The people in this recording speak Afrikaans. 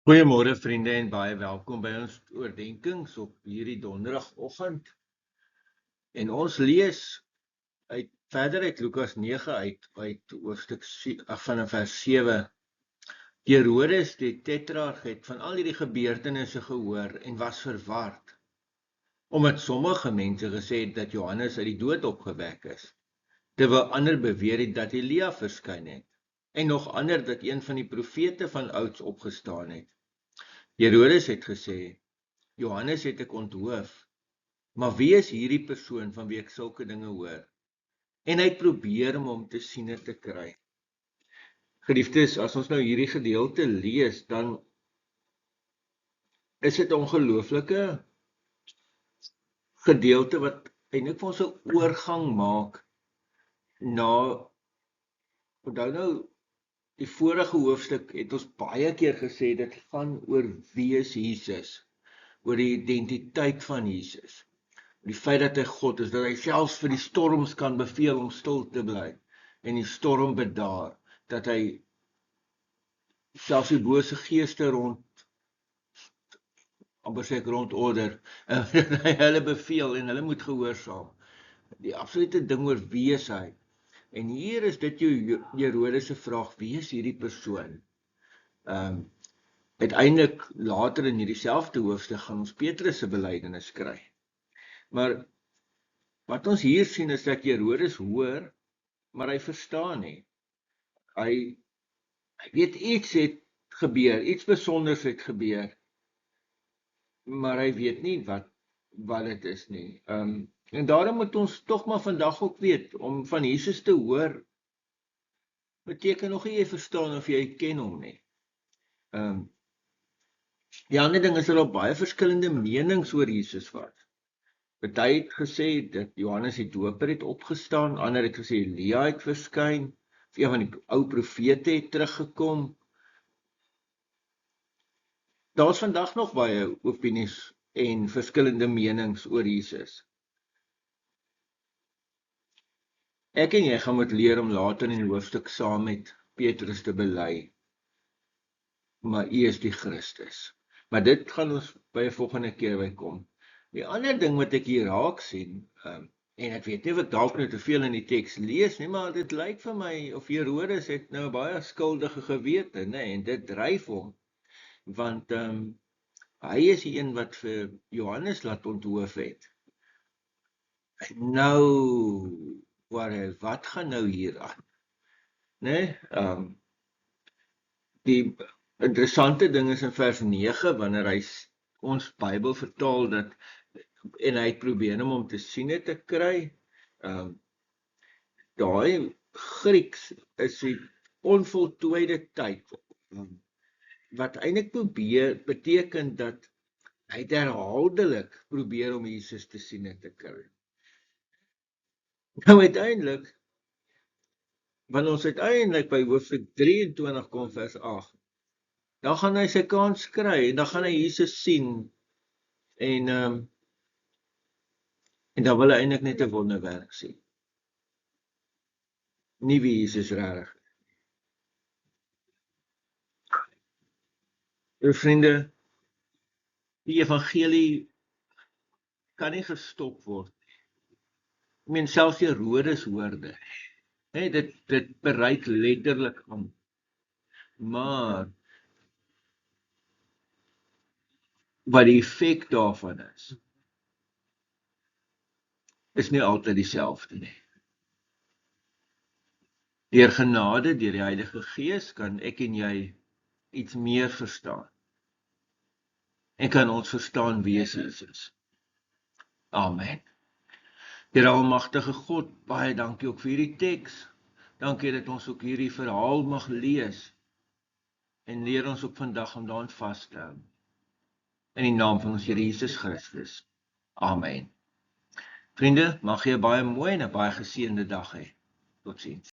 Goeiemôre vriende en baie welkom by ons oordenkings op hierdie donderdagoggend. En ons lees verder uit Lukas 9 uit hoofstuk vanaf vers 7. Herodes die tetrarg het van al hierdie gebeurtenisse gehoor en was verward, omdat sommige mense gesê het dat Johannes uit die dood opgewek is, terwyl ander beweer het dat Elia verskyn het, en nog ander dat een van die profete van ouds opgestaan het. Herodes het gesê, Johannes het ek onthoof, maar wie is hierdie persoon van wie ek sulke dinge hoor? En hy het probeer om hom te siene te kry. Geliefdes, as ons nou hierdie gedeelte lees, dan is dit 'n ongelooflike gedeelte wat eintlik vir ons 'n oorgang maak na, onthou nou, die vorige hoofstuk het ons baie keer gesê, dit gaan oor wie is Jesus, oor die identiteit van Jesus, die feit dat hy God is, dat hy selfs vir die storms kan beveel om stil te bly, en die storm bedaar, dat hy selfs die bose geeste rondorder, en hy hulle beveel en hulle moet gehoorsaam. Die absolute ding oor wie is hy? En hier is dit Herodes se vraag, wie is hierdie persoon? Uiteindelik later in hierdie selfde hoofstuk gaan ons Petrus se belydenis kry. Maar wat ons hier sien is dat Herodes hoor, maar hy verstaan nie. Hy weet iets het gebeur, iets besonders het gebeur, maar hy weet nie wat dit is nie. En daarom moet ons tog maar vandag ook weet, om van Jesus te hoor, beteken nog nie jy verstaan of jy ken hom nie. Die ander ding is dat daar baie verskillende menings oor Jesus was. Party het gesê dat Johannes die Doper het opgestaan, ander het gesê Elia het verskyn, of een van die ou profete het teruggekom. Daar is vandag nog baie opinies en verskillende menings oor Jesus. Ek en jy gaan moet leer om later in die hoofstuk saam met Petrus te bely, maar U is die Christus. Maar dit gaan ons by 'n volgende keer by kom. Die ander ding wat ek hier raak sien, en ek weet nie of ek dalk nou te veel in die teks lees nie, maar dit lyk vir my of Herodes het nou baie skuldige gewete, nee, en dit dryf hom, want hy is die een wat vir Johannes laat onthoof het. En nou, wat gaan nou hier aan? Nee, die interessante ding is in vers 9, wanneer hy ons Bybel vertaal dat, en hy probeer om te siene te kry, daai Grieks is die onvoltooide tyd, wat eintlik beteken dat hy herhaaldelik probeer om Jesus te siene te kry. Nou uiteindelik, wanneer ons uiteindelik by hoofstuk 23 kom, vers 8, dan gaan hy sy kans kry, en dan gaan hy Jesus sien, en dan wil hy eintlik net 'n wonderwerk sien. Nie wie Jesus regtig is. Vriende, die evangelie kan nie gestop word. Ek meen, selfs Herodes hoorde. Dit bereik letterlik aan. Maar wat die effek daarvan is nie altyd dieselfde nie. Deur genade, deur die Heilige Gees, kan ek en jy iets meer verstaan. En kan ons verstaan wie Jesus is. Amen. Here almagtige God, baie dankie ook vir hierdie teks. Dankie dat ons ook hierdie verhaal mag lees. En leer ons ook vandag om daaraan vas te hou. In die naam van ons Here Jesus Christus. Amen. Vriende, mag jy 'n baie mooi en 'n baie geseënde dag hê. Totsiens.